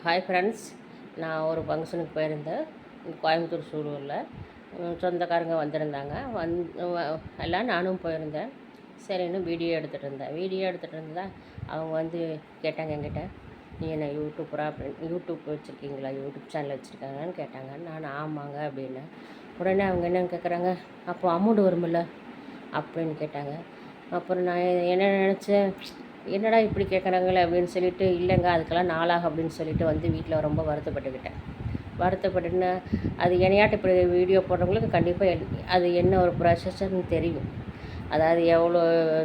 Hi friends, நான் ஒரு ஃபங்க்ஷனுக்கு போயிருந்தேன். கோயம்புத்தூர் சூலூரில் சொந்தக்காரங்க வந்திருந்தாங்க. எல்லாம் நானும் போயிருந்தேன். சரின்னு வீடியோ எடுத்துகிட்டு இருந்தேன். அவங்க வந்து கேட்டாங்க என்கிட்ட, நீ என்ன யூடியூப்பரா அப்படின்னு, யூடியூப் வச்சுருக்கீங்களா, யூடியூப் சேனல் வச்சுருக்காங்கன்னு கேட்டாங்க. நான் ஆமாங்க அப்படின்னேன். உடனே அவங்க என்னென்னு கேட்குறாங்க, அப்போ அமௌண்ட் வருமில்ல அப்படின்னு கேட்டாங்க. அப்புறம் நான் என்ன நினச்சேன், என்னடா இப்படி கேட்குறாங்களே அப்படின்னு சொல்லிட்டு, இல்லைங்க அதுக்கெல்லாம் நாளாகும் அப்படின்னு சொல்லிட்டு வந்து வீட்டில் ரொம்ப வருத்தப்பட்டுன்னா, அது என்னையாட்ட இப்படி வீடியோ போடுறவங்களுக்கு கண்டிப்பாக அது என்ன ஒரு ப்ரொசஸ்ன்னு தெரியும். அதாவது எவ்வளோ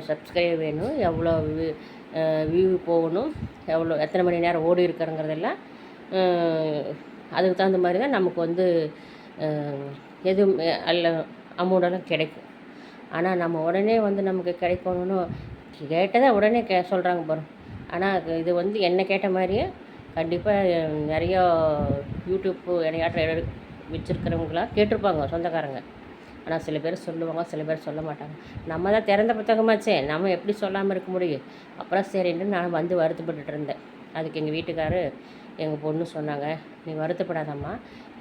சப்ஸ்கிரைப் வேணும், எவ்வளோ வியூ போகணும், எத்தனை மணி நேரம் ஓடி இருக்கிறங்கிறதெல்லாம் அதுக்கு தகுந்த மாதிரி தான் நமக்கு வந்து எதுவும் அல்ல அமௌண்டெல்லாம் கிடைக்கும். ஆனால் நம்ம உடனே வந்து நமக்கு கிடைக்கணும்னு கேட்டதை உடனே சொல்கிறாங்க பாரு. ஆனால் இது வந்து என்னை கேட்ட மாதிரியே கண்டிப்பாக நிறையா யூடியூப்பு என்னையாட்ட வச்சுருக்கிறவங்களாம் கேட்டிருப்பாங்க சொந்தக்காரங்க. ஆனால் சில பேர் சொல்லுவாங்க, சில பேர் சொல்ல மாட்டாங்க. நம்ம தான் திறந்த புத்தகமாச்சே, நம்ம எப்படி சொல்லாமல் இருக்க முடியும்? அப்புறம் சரின்னு நான் வந்து வருத்தப்பட்டுட்டு இருந்தேன். அதுக்கு எங்கள் வீட்டுக்காரு எங்கள் பொண்ணு சொன்னாங்க, நீ வருத்தப்படாதம்மா,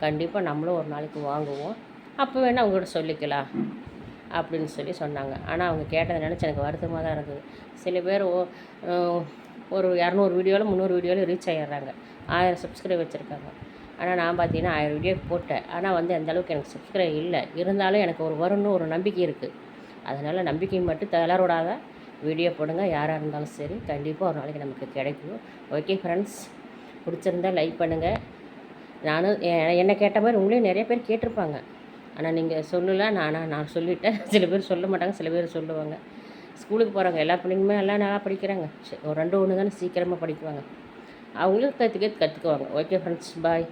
கண்டிப்பாக நம்மளும் ஒரு நாளைக்கு வாங்குவோம், அப்போ வேணால் அவங்கள்ட்ட சொல்லிக்கலாம் அப்படின்னு சொன்னாங்க. ஆனால் அவங்க கேட்டதை நினச்சி எனக்கு வருத்தமாக தான் இருந்தது. சில பேர் ஒரு 200 வீடியோவில் 300 வீடியோவில் ரீச் ஆகிடுறாங்க, 1000 சப்ஸ்கிரைப் வச்சுருக்காங்க. ஆனால் நான் பார்த்தீங்கன்னா 1000 வீடியோ போட்டேன். ஆனால் வந்து அந்தளவுக்கு எனக்கு சப்ஸ்கிரைப் இல்லை. இருந்தாலும் எனக்கு வரும்னு ஒரு நம்பிக்கை இருக்குது. அதனால் நம்பிக்கை மட்டும் தளரவிடாத வீடியோ போடுங்க. யாராக இருந்தாலும் சரி, கண்டிப்பாக ஒரு நாளைக்கு நமக்கு கிடைக்கும். ஓகே ஃப்ரெண்ட்ஸ், பிடிச்சிருந்தால் லைக் பண்ணுங்கள். நானும் என்னை கேட்ட மாதிரி உங்களையும் நிறைய பேர் கேட்டிருப்பாங்க. ஆனால் நீங்கள் சொல்லலை, நான் சொல்லிட்டேன். சில பேர் சொல்ல மாட்டாங்க, சில பேர் சொல்லுவாங்க. ஸ்கூலுக்கு போகிறாங்க எல்லா பிள்ளைங்களுமே எல்லாம் நல்லா படிக்கிறாங்க. ஒரு 2 1 தானே சீக்கிரமாக படிக்குவாங்க. அவங்களும் கற்றுக்குவாங்க. ஓகே ஃப்ரெண்ட்ஸ், பாய்.